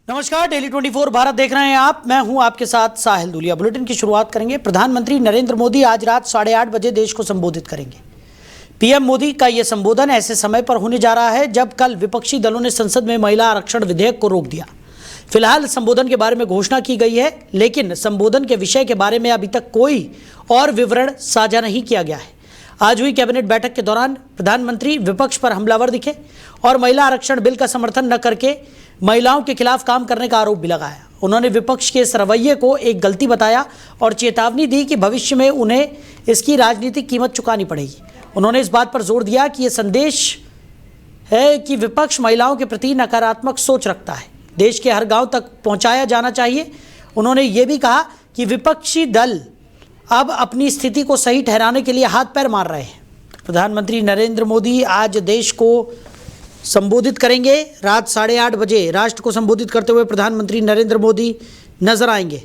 नमस्कार, डेली 24 भारत देख रहे हैं आप। मैं हूं आपके साथ साहिल दुलिया। बुलेटिन की शुरुआत करेंगे। प्रधानमंत्री नरेंद्र मोदी आज रात 8:30 बजे देश को संबोधित करेंगे। पीएम मोदी का यह संबोधन ऐसे समय पर होने जा रहा है जब कल विपक्षी दलों ने संसद में महिला आरक्षण विधेयक को रोक दिया। फिलहाल संबोधन के बारे में घोषणा की गई है, लेकिन संबोधन के विषय के बारे में अभी तक कोई और विवरण साझा नहीं किया गया है। आज हुई कैबिनेट बैठक के दौरान प्रधानमंत्री विपक्ष पर हमलावर दिखे और महिला आरक्षण बिल का समर्थन न करके महिलाओं के खिलाफ काम करने का आरोप भी लगाया। उन्होंने विपक्ष के इस रवैये को एक गलती बताया और चेतावनी दी कि भविष्य में उन्हें इसकी राजनीतिक कीमत चुकानी पड़ेगी। उन्होंने इस बात पर जोर दिया कि यह संदेश है कि विपक्ष महिलाओं के प्रति नकारात्मक सोच रखता है, देश के हर गांव तक पहुंचाया जाना चाहिए। उन्होंने ये भी कहा कि विपक्षी दल अब अपनी स्थिति को सही ठहराने के लिए हाथ पैर मार रहे हैं। प्रधानमंत्री नरेंद्र मोदी आज देश को संबोधित करेंगे। रात 8:30 बजे राष्ट्र को संबोधित करते हुए प्रधानमंत्री नरेंद्र मोदी नजर आएंगे।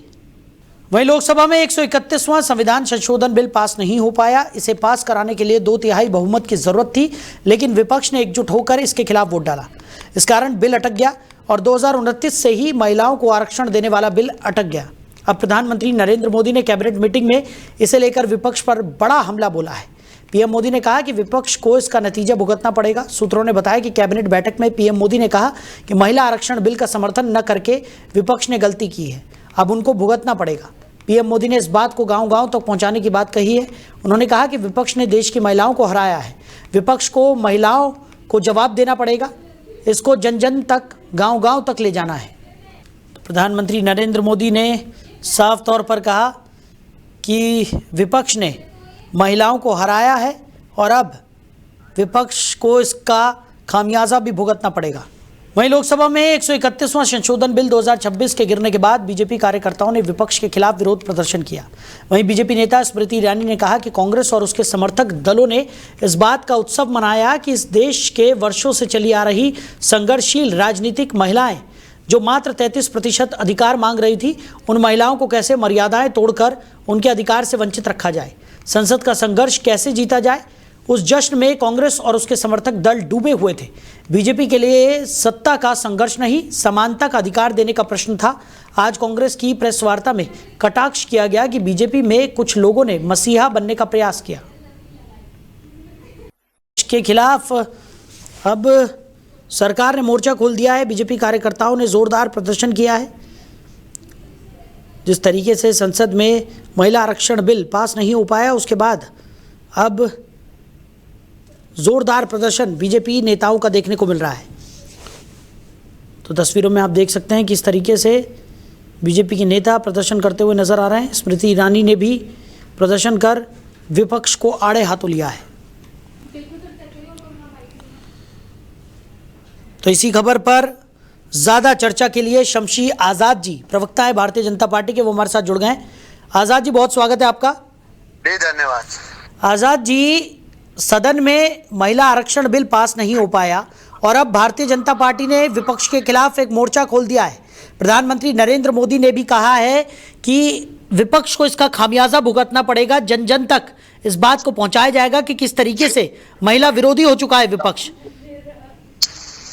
वहीं लोकसभा में 131वां संविधान संशोधन बिल पास नहीं हो पाया। इसे पास कराने के लिए 2/3 बहुमत की जरूरत थी, लेकिन विपक्ष ने एकजुट होकर इसके खिलाफ वोट डाला। इस कारण बिल अटक गया और 2029 से ही महिलाओं को आरक्षण देने वाला बिल अटक गया। अब प्रधानमंत्री नरेंद्र मोदी ने कैबिनेट मीटिंग में इसे लेकर विपक्ष पर बड़ा हमला बोला है। पीएम मोदी ने कहा कि विपक्ष को इसका नतीजा भुगतना पड़ेगा। सूत्रों ने बताया कि कैबिनेट बैठक में पीएम मोदी ने कहा कि महिला आरक्षण बिल का समर्थन न करके विपक्ष ने गलती की है, अब उनको भुगतना पड़ेगा। पीएम मोदी ने इस बात को गांव-गांव तक पहुंचाने की बात कही है। उन्होंने कहा कि विपक्ष ने देश की महिलाओं को हराया है, विपक्ष को महिलाओं को जवाब देना पड़ेगा, इसको जन जन तक, गांव-गांव तक ले जाना है। प्रधानमंत्री नरेंद्र मोदी ने साफ तौर पर कहा कि विपक्ष ने महिलाओं को हराया है और अब विपक्ष को इसका खामियाजा भी भुगतना पड़ेगा। वहीं लोकसभा में 131वां संशोधन बिल 2026 के गिरने के बाद बीजेपी कार्यकर्ताओं ने विपक्ष के खिलाफ विरोध प्रदर्शन किया। वहीं बीजेपी नेता स्मृति ईरानी ने कहा कि कांग्रेस और उसके समर्थक दलों ने इस बात का उत्सव मनाया कि इस देश के वर्षों से चली आ रही संघर्षशील राजनीतिक महिलाएं जो मात्र 33% अधिकार मांग रही थी, उन महिलाओं को कैसे मर्यादाएं तोड़कर उनके अधिकार से वंचित रखा जाए, संसद का संघर्ष कैसे जीता जाए। उस जश्न में कांग्रेस और उसके समर्थक दल डूबे हुए थे। बीजेपी के लिए सत्ता का संघर्ष नहीं, समानता का अधिकार देने का प्रश्न था। आज कांग्रेस की प्रेस वार्ता में कटाक्ष किया गया कि बीजेपी में कुछ लोगों ने मसीहा बनने का प्रयास किया। इसके खिलाफ अब सरकार ने मोर्चा खोल दिया है। बीजेपी कार्यकर्ताओं ने जोरदार प्रदर्शन किया है। जिस तरीके से संसद में महिला आरक्षण बिल पास नहीं हो पाया, उसके बाद अब जोरदार प्रदर्शन बीजेपी नेताओं का देखने को मिल रहा है। तो तस्वीरों में आप देख सकते हैं किस तरीके से बीजेपी के नेता प्रदर्शन करते हुए नजर आ रहे हैं। स्मृति ईरानी ने भी प्रदर्शन कर विपक्ष को आड़े हाथों लिया है। तो इसी खबर पर ज़्यादा चर्चा के लिए शमशी आज़ाद जी, प्रवक्ता है भारतीय जनता पार्टी के, वो हमारे साथ जुड़ गए हैं। आज़ाद जी, बहुत स्वागत है आपका। जी धन्यवाद। आज़ाद जी, सदन में महिला आरक्षण बिल पास नहीं हो पाया और अब भारतीय जनता पार्टी ने विपक्ष के खिलाफ एक मोर्चा खोल दिया है। प्रधानमंत्री नरेंद्र मोदी ने भी कहा है कि विपक्ष को इसका खामियाजा भुगतना पड़ेगा, जन जन तक इस बात को पहुंचाया जाएगा कि किस तरीके से महिला विरोधी हो चुका है विपक्ष।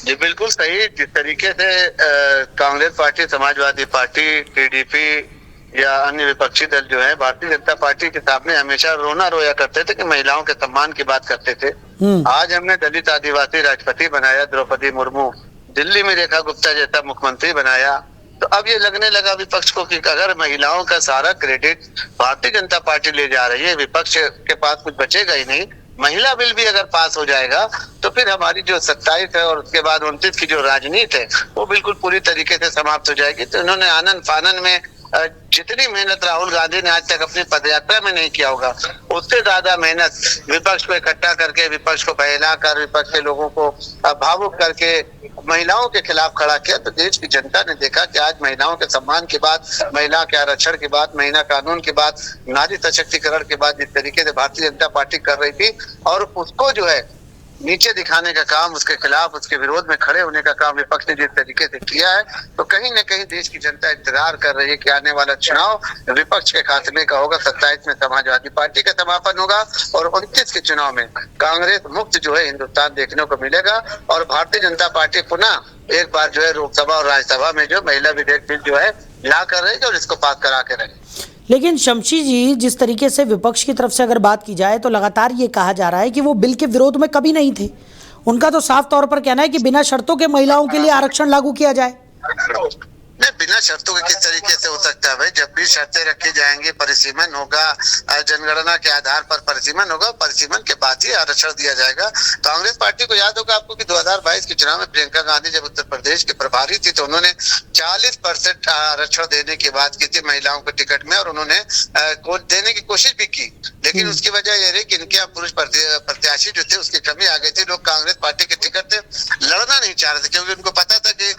जी बिल्कुल सही। जिस तरीके से Congress party, Samajwadi party, TDP या अन्य विपक्षी दल जो है भारतीय जनता पार्टी के सामने हमेशा रोना रोया करते थे कि महिलाओं के सम्मान की बात करते थे। आज हमने दलित आदिवासी राष्ट्रपति बनाया, द्रौपदी मुर्मू, दिल्ली में रेखा गुप्ता जैसा मुख्यमंत्री बनाया। तो अब ये लगने लगा विपक्ष को कि अगर महिलाओं का सारा क्रेडिट भारतीय जनता पार्टी ले जा रही है, विपक्ष के पास कुछ बचेगा ही नहीं। महिला बिल भी अगर पास हो जाएगा तो फिर हमारी जो 27 है और उसके बाद 29 की जो राजनीति है वो बिल्कुल पूरी तरीके से समाप्त हो जाएगी। तो इन्होंने आनंद फानन में जितनी मेहनत राहुल गांधी ने आज तक अपनी पदयात्रा में नहीं किया होगा, उससे ज्यादा मेहनत विपक्ष को इकट्ठा करके, विपक्ष को बहला कर, विपक्ष के लोगों को भावुक करके महिलाओं के खिलाफ खड़ा किया। तो देश की जनता ने देखा कि आज महिलाओं के सम्मान की बात, महिला के आरक्षण की बात, महिला कानून की बात, नारी सशक्तिकरण की बात जिस तरीके से भारतीय जनता पार्टी कर रही थी और उसको जो है नीचे दिखाने का काम, उसके खिलाफ, उसके विरोध में खड़े होने का काम विपक्ष ने जिस तरीके से किया है, तो कहीं न कहीं देश की जनता इंतजार कर रही है कि आने वाला चुनाव विपक्ष के खात्मे का होगा। 27 में समाजवादी पार्टी का समापन होगा और 29 के चुनाव में कांग्रेस मुक्त जो है हिंदुस्तान देखने को मिलेगा और भारतीय जनता पार्टी पुनः एक बार जो है लोकसभा और राज्यसभा में जो महिला विधेयक बिल जो है ला कर रहेगी और इसको पास करा के रहेगी। लेकिन शमशी जी, जिस तरीके से विपक्ष की तरफ से अगर बात की जाए तो लगातार ये कहा जा रहा है कि वो बिल के विरोध में कभी नहीं थे। उनका तो साफ तौर पर कहना है कि बिना शर्तों के महिलाओं के लिए आरक्षण लागू किया जाए। नहीं, बिना शर्तों के किस तरीके से हो सकता है भाई? जब भी शर्तें रखी जाएंगी, परिसीमन होगा, जनगणना के आधार पर परिसीमन होगा, परिसीमन के बाद ही आरक्षण दिया जाएगा। कांग्रेस पार्टी को याद होगा आपको कि 2022 के चुनाव में प्रियंका गांधी जब उत्तर प्रदेश के प्रभारी थी तो उन्होंने 40% आरक्षण देने की बात की थी महिलाओं को टिकट में, और उन्होंने देने की कोशिश भी की, लेकिन उसकी वजह यह रही कि इनके यहाँ पुरुष प्रत्याशी जो थे उसकी कमी आ गई थी। लोग कांग्रेस पार्टी के टिकट से लड़ना नहीं चाह रहे थे क्योंकि उनको पता था कि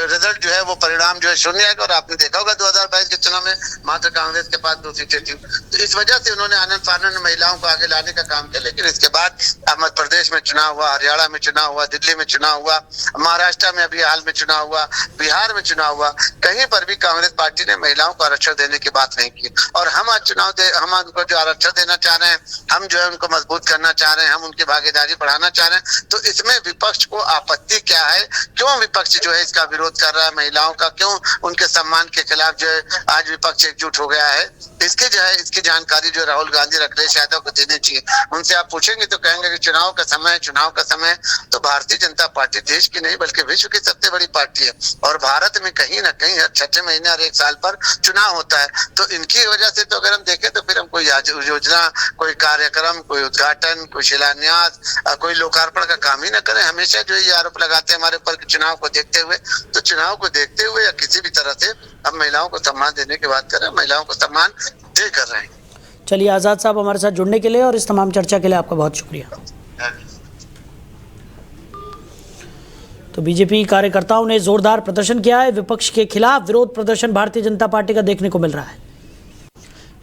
रिजल्ट जो है वो परिणाम जो है शून्य आएगा। और आपने देखा होगा 2022 के चुनाव में मात्र कांग्रेस के पास 2 सीटें थी, तो इस वजह से उन्होंने आनंद फानंद महिलाओं को आगे लाने का काम किया। लेकिन इसके बाद मध्य प्रदेश में चुनाव हुआ, हरियाणा में चुनाव हुआ, दिल्ली में चुनाव हुआ, महाराष्ट्र में अभी हाल में चुनाव हुआ, बिहार में चुनाव हुआ, कहीं पर भी कांग्रेस पार्टी ने महिलाओं को आरक्षण देने की बात नहीं की। और हम आज हम उनको जो आरक्षण देना चाह रहे हैं, हम जो है उनको मजबूत करना चाह रहे हैं, हम उनकी भागीदारी बढ़ाना चाह रहे हैं। तो इसमें विपक्ष को आपत्ति क्या है? क्यों विपक्ष जो है इसका विरोध कर रहा है महिलाओं का? क्यों उनके सम्मान के खिलाफ जो है आज विपक्ष एकजुट हो गया है? इसके जो है इसकी जानकारी जो राहुल गांधी अखिलेश यादव को देनी चाहिए। उनसे आप पूछेंगे तो कहेंगे कि चुनाव का समय तो भारतीय जनता पार्टी देश की नहीं बल्कि विश्व की सबसे बड़ी पार्टी है और भारत में कहीं ना कहीं हर 6 महीने और 1 साल पर चुनाव होता है। तो इनकी वजह से तो अगर हम देखें तो फिर हम कोई योजना, कोई कार्यक्रम, कोई उद्घाटन, कोई शिलान्यास, कोई लोकार्पण का काम ही न करें। हमेशा जो ये आरोप लगाते हैं हमारे ऊपर चुनाव को देखते हुए, तो चुनाव को देखते हुए या किसी भी तरह से हम महिलाओं को सम्मान देने की बात करें, महिलाओं को सम्मान दे कर रहे हैं। चलिए आज़ाद साहब, हमारे साथ जुड़ने के लिए और इस तमाम चर्चा के लिए आपका बहुत शुक्रिया। तो बीजेपी कार्यकर्ताओं ने जोरदार प्रदर्शन किया है, विपक्ष के खिलाफ विरोध प्रदर्शन भारतीय जनता पार्टी का देखने को मिल रहा है।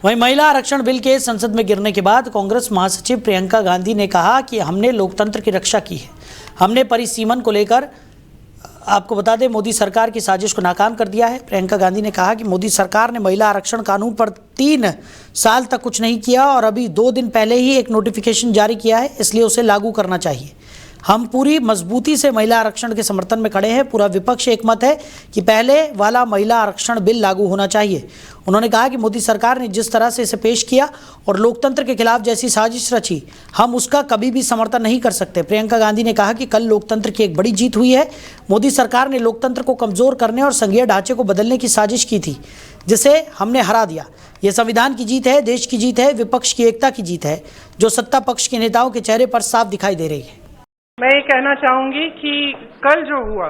वहीं महिला आरक्षण बिल के संसद में गिरने के बाद कांग्रेस महासचिव प्रियंका गांधी ने कहा कि हमने लोकतंत्र की रक्षा की है, हमने परिसीमन को लेकर आपको बता दें मोदी सरकार की साजिश को नाकाम कर दिया है। प्रियंका गांधी ने कहा कि मोदी सरकार ने महिला आरक्षण कानून पर 3 साल तक कुछ नहीं किया और अभी 2 दिन पहले ही एक नोटिफिकेशन जारी किया है, इसलिए उसे लागू करना चाहिए। हम पूरी मजबूती से महिला आरक्षण के समर्थन में खड़े हैं। पूरा विपक्ष एकमत है कि पहले वाला महिला आरक्षण बिल लागू होना चाहिए। उन्होंने कहा कि मोदी सरकार ने जिस तरह से इसे पेश किया और लोकतंत्र के खिलाफ जैसी साजिश रची, हम उसका कभी भी समर्थन नहीं कर सकते। प्रियंका गांधी ने कहा कि कल लोकतंत्र की एक बड़ी जीत हुई है। मोदी सरकार ने लोकतंत्र को कमज़ोर करने और संघीय ढांचे को बदलने की साजिश की थी, जिसे हमने हरा दिया। ये संविधान की जीत है, देश की जीत है, विपक्ष की एकता की जीत है, जो सत्ता पक्ष के नेताओं के चेहरे पर साफ दिखाई दे रही है। मैं ये कहना चाहूंगी कि कल जो हुआ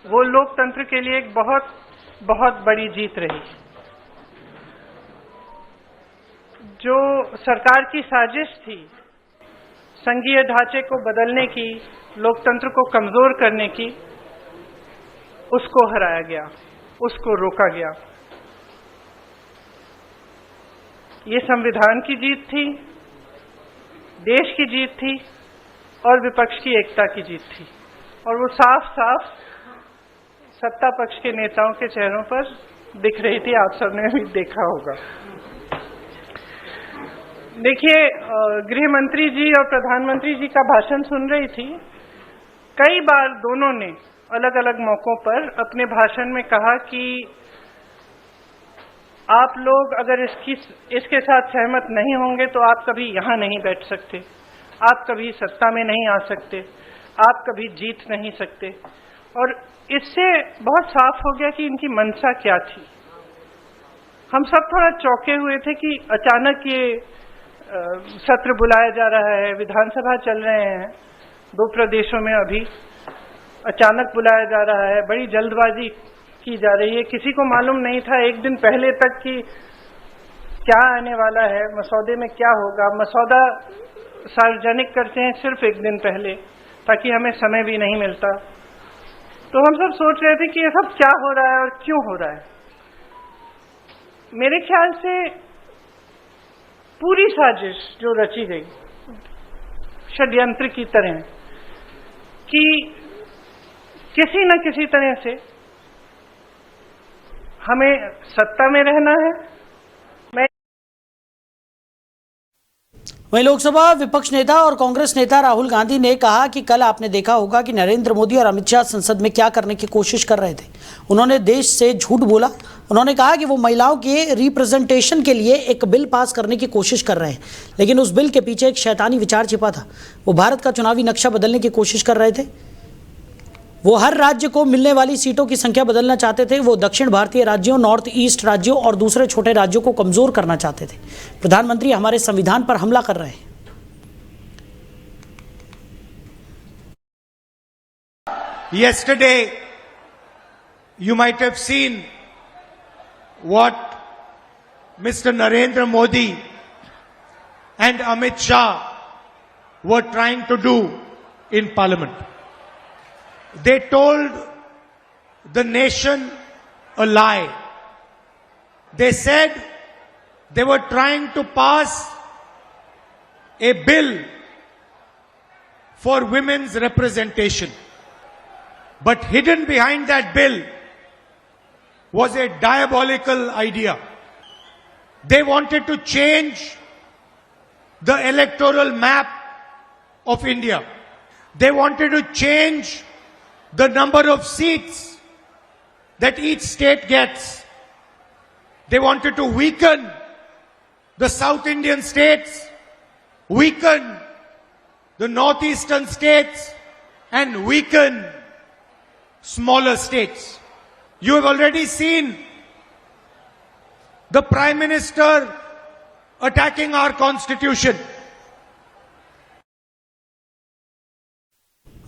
वो लोकतंत्र के लिए एक बहुत बहुत बड़ी जीत रही। जो सरकार की साजिश थी संघीय ढांचे को बदलने की, लोकतंत्र को कमजोर करने की, उसको हराया गया, उसको रोका गया। ये संविधान की जीत थी, देश की जीत थी और विपक्ष की एकता की जीत थी, और वो साफ साफ सत्ता पक्ष के नेताओं के चेहरों पर दिख रही थी। आप सबने भी देखा होगा। देखिए, गृह मंत्री जी और प्रधानमंत्री जी का भाषण सुन रही थी। कई बार दोनों ने अलग अलग मौकों पर अपने भाषण में कहा कि आप लोग अगर इसके साथ सहमत नहीं होंगे तो आप कभी यहाँ नहीं बैठ सकते, आप कभी सत्ता में नहीं आ सकते, आप कभी जीत नहीं सकते। और इससे बहुत साफ हो गया कि इनकी मंशा क्या थी। हम सब थोड़ा चौंके हुए थे कि अचानक ये सत्र बुलाया जा रहा है, विधानसभा चल रहे हैं 2 प्रदेशों में, अभी अचानक बुलाया जा रहा है, बड़ी जल्दबाजी की जा रही है। किसी को मालूम नहीं था 1 दिन पहले तक कि क्या आने वाला है, मसौदे में क्या होगा। मसौदा सार्वजनिक करते हैं सिर्फ 1 दिन पहले, ताकि हमें समय भी नहीं मिलता। तो हम सब सोच रहे थे कि ये सब क्या हो रहा है और क्यों हो रहा है। मेरे ख्याल से पूरी साजिश जो रची गई, षड्यंत्र की तरह कि किसी न किसी तरह से हमें सत्ता में रहना है। वहीं लोकसभा विपक्ष नेता और कांग्रेस नेता राहुल गांधी ने कहा कि कल आपने देखा होगा कि नरेंद्र मोदी और अमित शाह संसद में क्या करने की कोशिश कर रहे थे। उन्होंने देश से झूठ बोला। उन्होंने कहा कि वो महिलाओं के रिप्रेजेंटेशन के लिए एक बिल पास करने की कोशिश कर रहे हैं, लेकिन उस बिल के पीछे एक शैतानी विचार छिपा था। वो भारत का चुनावी नक्शा बदलने की कोशिश कर रहे थे। वो हर राज्य को मिलने वाली सीटों की संख्या बदलना चाहते थे। वो दक्षिण भारतीय राज्यों, नॉर्थ ईस्ट राज्यों और दूसरे छोटे राज्यों को कमजोर करना चाहते थे। प्रधानमंत्री हमारे संविधान पर हमला कर रहे हैं। Yesterday, you might have seen what Mr. Narendra Modi and Amit Shah were trying to do in Parliament. They told the nation a lie. They said they were trying to pass a bill for women's representation. But hidden behind that bill was a diabolical idea. They wanted to change the electoral map of India. They wanted to change the number of seats that each state gets. They wanted to weaken the South Indian states, weaken the northeastern states, and weaken smaller states. You have already seen the Prime Minister attacking our constitution.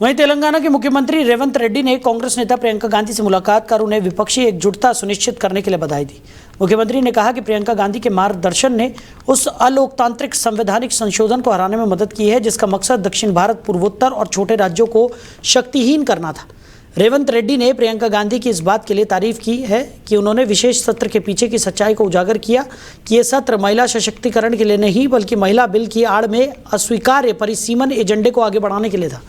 वहीं तेलंगाना के मुख्यमंत्री रेवंत रेड्डी ने कांग्रेस नेता प्रियंका गांधी से मुलाकात कर उन्हें विपक्षी एकजुटता सुनिश्चित करने के लिए बधाई दी। मुख्यमंत्री ने कहा कि प्रियंका गांधी के मार्गदर्शन ने उस अलोकतांत्रिक संवैधानिक संशोधन को हराने में मदद की है जिसका मकसद दक्षिण भारत, पूर्वोत्तर और छोटे राज्यों को शक्तिहीन करना था। रेवंत रेड्डी ने प्रियंका गांधी की इस बात के लिए तारीफ की है कि उन्होंने विशेष सत्र के पीछे की सच्चाई को उजागर किया कि यह सत्र महिला सशक्तिकरण के लिए नहीं बल्कि महिला बिल की आड़ में अस्वीकार्य परिसीमन एजेंडे को आगे बढ़ाने के लिए था।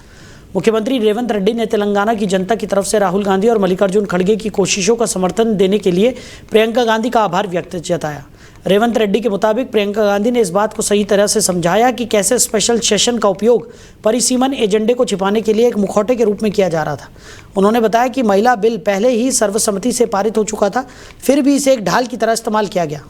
मुख्यमंत्री रेवंत रेड्डी ने तेलंगाना की जनता की तरफ से राहुल गांधी और मल्लिकार्जुन खड़गे की कोशिशों का समर्थन देने के लिए प्रियंका गांधी का आभार व्यक्त जताया। रेवंत रेड्डी के मुताबिक प्रियंका गांधी ने इस बात को सही तरह से समझाया कि कैसे स्पेशल सेशन का उपयोग परिसीमन एजेंडे को छिपाने के लिए एक मुखौटे के रूप में किया जा रहा था। उन्होंने बताया कि महिला बिल पहले ही सर्वसम्मति से पारित हो चुका था, फिर भी इसे एक ढाल की तरह इस्तेमाल किया गया।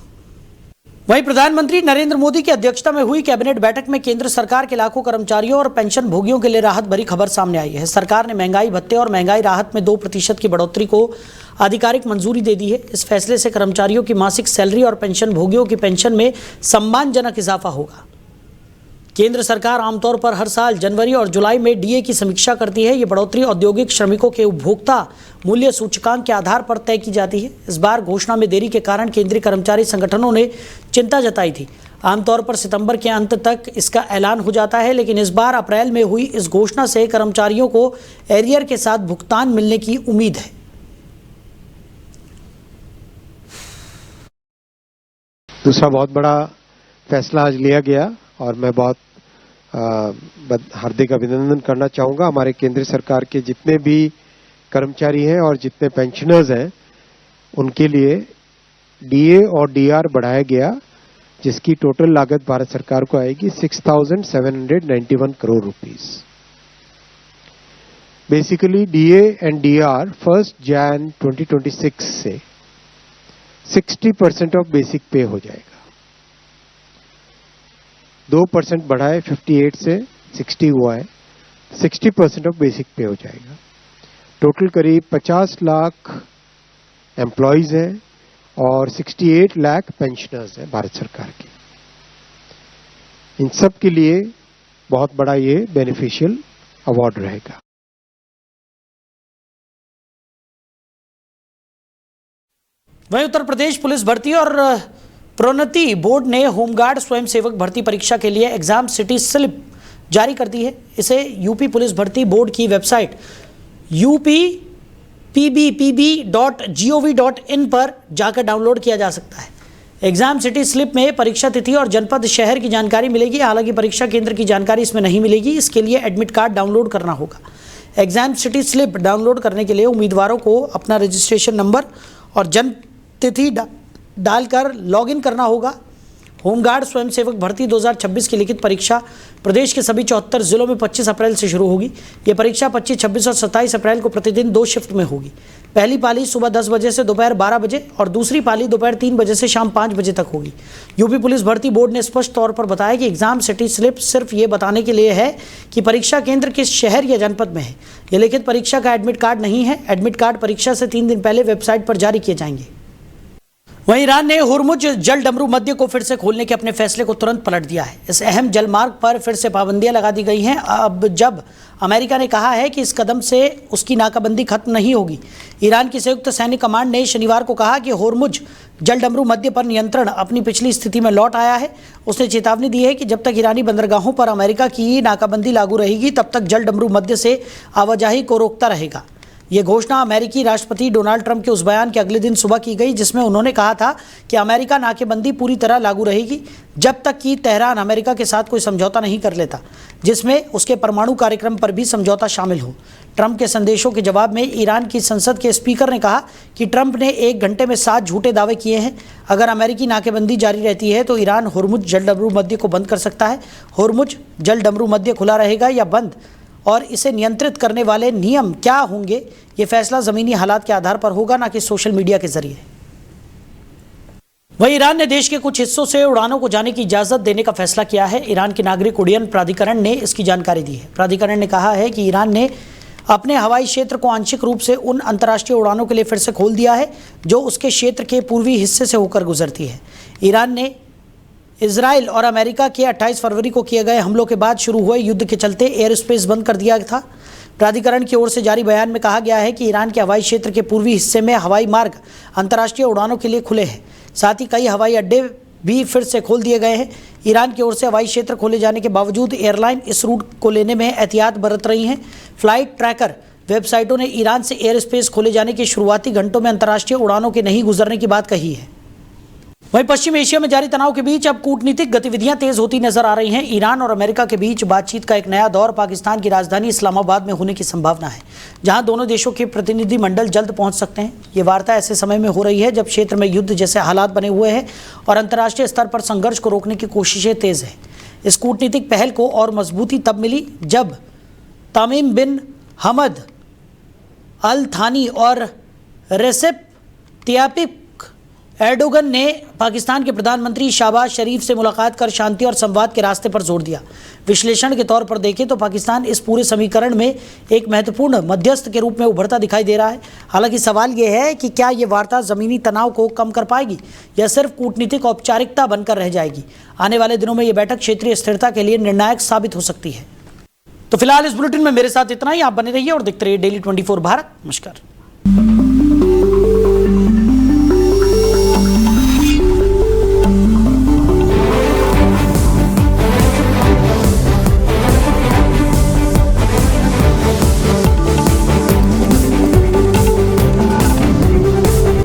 वहीं प्रधानमंत्री नरेंद्र मोदी की अध्यक्षता में हुई कैबिनेट बैठक में केंद्र सरकार के लाखों कर्मचारियों और पेंशन भोगियों के लिए राहत भरी खबर सामने आई है। सरकार ने महंगाई भत्ते और महंगाई राहत में 2% की बढ़ोतरी को आधिकारिक मंजूरी दे दी है। इस फैसले से कर्मचारियों की मासिक सैलरी और पेंशन भोगियों की पेंशन में सम्मानजनक इजाफा होगा। केंद्र सरकार आमतौर पर हर साल जनवरी और जुलाई में डीए की समीक्षा करती है। ये बढ़ोतरी औद्योगिक श्रमिकों के उपभोक्ता मूल्य सूचकांक के आधार पर तय की जाती है। इस बार घोषणा में देरी के कारण केंद्रीय कर्मचारी संगठनों ने चिंता जताई थी। आमतौर पर सितंबर के अंत तक इसका ऐलान हो जाता है, लेकिन इस बार अप्रैल में हुई इस घोषणा से कर्मचारियों को एरियर के साथ भुगतान मिलने की उम्मीद है। दूसरा बहुत बड़ा फैसला आज लिया गया और मैं बहुत हार्दिक अभिनंदन करना चाहूंगा हमारे केंद्र सरकार के जितने भी कर्मचारी हैं और जितने पेंशनर्स हैं उनके लिए डीए और डीआर बढ़ाया गया, जिसकी टोटल लागत भारत सरकार को आएगी 6,791 crore rupees. Basically DA and DR 1 Jan 2026 से 60% ऑफ बेसिक पे हो जाएगा। 2% बढ़ाए 58 से 60 हुआ है, 60% ऑफ बेसिक पे हो जाएगा। टोटल करीब 50 लाख एम्प्लॉयज हैं और 68 लाख पेंशनर्स हैं भारत सरकार के। इन सब के लिए बहुत बड़ा ये बेनिफिशियल अवार्ड रहेगा। वहीं उत्तर प्रदेश पुलिस भर्ती और प्रोन्नति बोर्ड ने होमगार्ड स्वयंसेवक भर्ती परीक्षा के लिए एग्जाम सिटी स्लिप जारी कर दी है। इसे यूपी पुलिस भर्ती बोर्ड की वेबसाइट upppb.gov.in पर जाकर डाउनलोड किया जा सकता है। एग्जाम सिटी स्लिप में परीक्षा तिथि और जनपद शहर की जानकारी मिलेगी। हालांकि परीक्षा केंद्र की जानकारी इसमें नहीं मिलेगी। इसके लिए एडमिट कार्ड डाउनलोड करना होगा। एग्जाम सिटी स्लिप डाउनलोड करने के लिए उम्मीदवारों को अपना रजिस्ट्रेशन नंबर और जन्म तिथि डालकर लॉगिन करना होगा। होमगार्ड स्वयंसेवक भर्ती 2026 की लिखित परीक्षा प्रदेश के सभी 74 जिलों में 25 अप्रैल से शुरू होगी। ये परीक्षा 25, 26 और 27 अप्रैल को प्रतिदिन 2 शिफ्ट में होगी। पहली पाली सुबह 10 बजे से दोपहर 12 बजे और दूसरी पाली दोपहर 3 बजे से शाम 5 बजे तक होगी। यूपी पुलिस भर्ती बोर्ड ने स्पष्ट तौर पर बताया कि एग्जाम सिटी स्लिप सिर्फ ये बताने के लिए है कि परीक्षा केंद्र किस शहर या जनपद में है। यह लिखित परीक्षा का एडमिट कार्ड नहीं है। एडमिट कार्ड परीक्षा से 3 दिन पहले वेबसाइट पर जारी किए जाएंगे। वहीं ईरान ने हुर्मुज जल डमरू मध्य को फिर से खोलने के अपने फैसले को तुरंत पलट दिया है। इस अहम जलमार्ग पर फिर से पाबंदियां लगा दी गई हैं। अब जब अमेरिका ने कहा है कि इस कदम से उसकी नाकाबंदी खत्म नहीं होगी। ईरान की संयुक्त सैनिक कमांड ने शनिवार को कहा कि हुर्मुज जल डमरू मध्य पर नियंत्रण अपनी पिछली स्थिति में लौट आया है। उसने चेतावनी दी है कि जब तक ईरानी बंदरगाहों पर अमेरिका की नाकाबंदी लागू रहेगी तब तक जल डमरू मध्य से आवाजाही को रोकता रहेगा। ये घोषणा अमेरिकी राष्ट्रपति डोनाल्ड ट्रंप के उस बयान के अगले दिन सुबह की गई जिसमें उन्होंने कहा था कि अमेरिका नाकेबंदी पूरी तरह लागू रहेगी जब तक कि तेहरान अमेरिका के साथ कोई समझौता नहीं कर लेता जिसमें उसके परमाणु कार्यक्रम पर भी समझौता शामिल हो। ट्रंप के संदेशों के जवाब में ईरान की संसद के स्पीकर ने कहा कि ट्रंप ने 1 घंटे में 7 झूठे दावे किए हैं। अगर अमेरिकी नाकेबंदी जारी रहती है तो ईरान हुर्मुज जल डमरू मध्य को बंद कर सकता है। हुर्मुज जल डमरू मध्य खुला रहेगा या बंद और इसे नियंत्रित करने वाले नियम क्या होंगे, ये फैसला ज़मीनी हालात के आधार पर होगा, ना कि सोशल मीडिया के जरिए। वहीं ईरान ने देश के कुछ हिस्सों से उड़ानों को जाने की इजाज़त देने का फैसला किया है। ईरान के नागरिक उड्डयन प्राधिकरण ने इसकी जानकारी दी है। प्राधिकरण ने कहा है कि ईरान ने अपने हवाई क्षेत्र को आंशिक रूप से उन अंतर्राष्ट्रीय उड़ानों के लिए फिर से खोल दिया है जो उसके क्षेत्र के पूर्वी हिस्से से होकर गुजरती है। ईरान ने इजराइल और अमेरिका के 28 फरवरी को किए गए हमलों के बाद शुरू हुए युद्ध के चलते एयर स्पेस बंद कर दिया था। प्राधिकरण की ओर से जारी बयान में कहा गया है कि ईरान के हवाई क्षेत्र के पूर्वी हिस्से में हवाई मार्ग अंतर्राष्ट्रीय उड़ानों के लिए खुले हैं। साथ ही कई हवाई अड्डे भी फिर से खोल दिए गए हैं। ईरान की ओर से हवाई क्षेत्र खोले जाने के बावजूद एयरलाइन इस रूट को लेने में एहतियात बरत रही हैं। फ्लाइट ट्रैकर वेबसाइटों ने ईरान से एयर स्पेस खोले जाने के शुरुआती घंटों में अंतर्राष्ट्रीय उड़ानों के नहीं गुजरने की बात कही है। वहीं पश्चिम एशिया में जारी तनाव के बीच अब कूटनीतिक गतिविधियां तेज होती नजर आ रही हैं। ईरान और अमेरिका के बीच बातचीत का एक नया दौर पाकिस्तान की राजधानी इस्लामाबाद में होने की संभावना है, जहां दोनों देशों के प्रतिनिधिमंडल जल्द पहुंच सकते हैं। ये वार्ता ऐसे समय में हो रही है जब क्षेत्र में युद्ध जैसे हालात बने हुए हैं और अंतर्राष्ट्रीय स्तर पर संघर्ष को रोकने की कोशिशें तेज हैं। इस कूटनीतिक पहल को और मजबूती तब मिली जब तमीम बिन हमद अल थानी और रेसेप तय्यिप एर्डोगन ने पाकिस्तान के प्रधानमंत्री शहबाज शरीफ से मुलाकात कर शांति और संवाद के रास्ते पर जोर दिया। विश्लेषण के तौर पर देखें तो पाकिस्तान इस पूरे समीकरण में एक महत्वपूर्ण मध्यस्थ के रूप में उभरता दिखाई दे रहा है। हालांकि सवाल यह है कि क्या ये वार्ता ज़मीनी तनाव को कम कर पाएगी या सिर्फ कूटनीतिक औपचारिकता बनकर रह जाएगी। आने वाले दिनों में ये बैठक क्षेत्रीय स्थिरता के लिए निर्णायक साबित हो सकती है। तो फिलहाल इस बुलेटिन में मेरे साथ इतना ही। आप बने रहिए और देखते रहिए डेली 24 भारत। नमस्कार।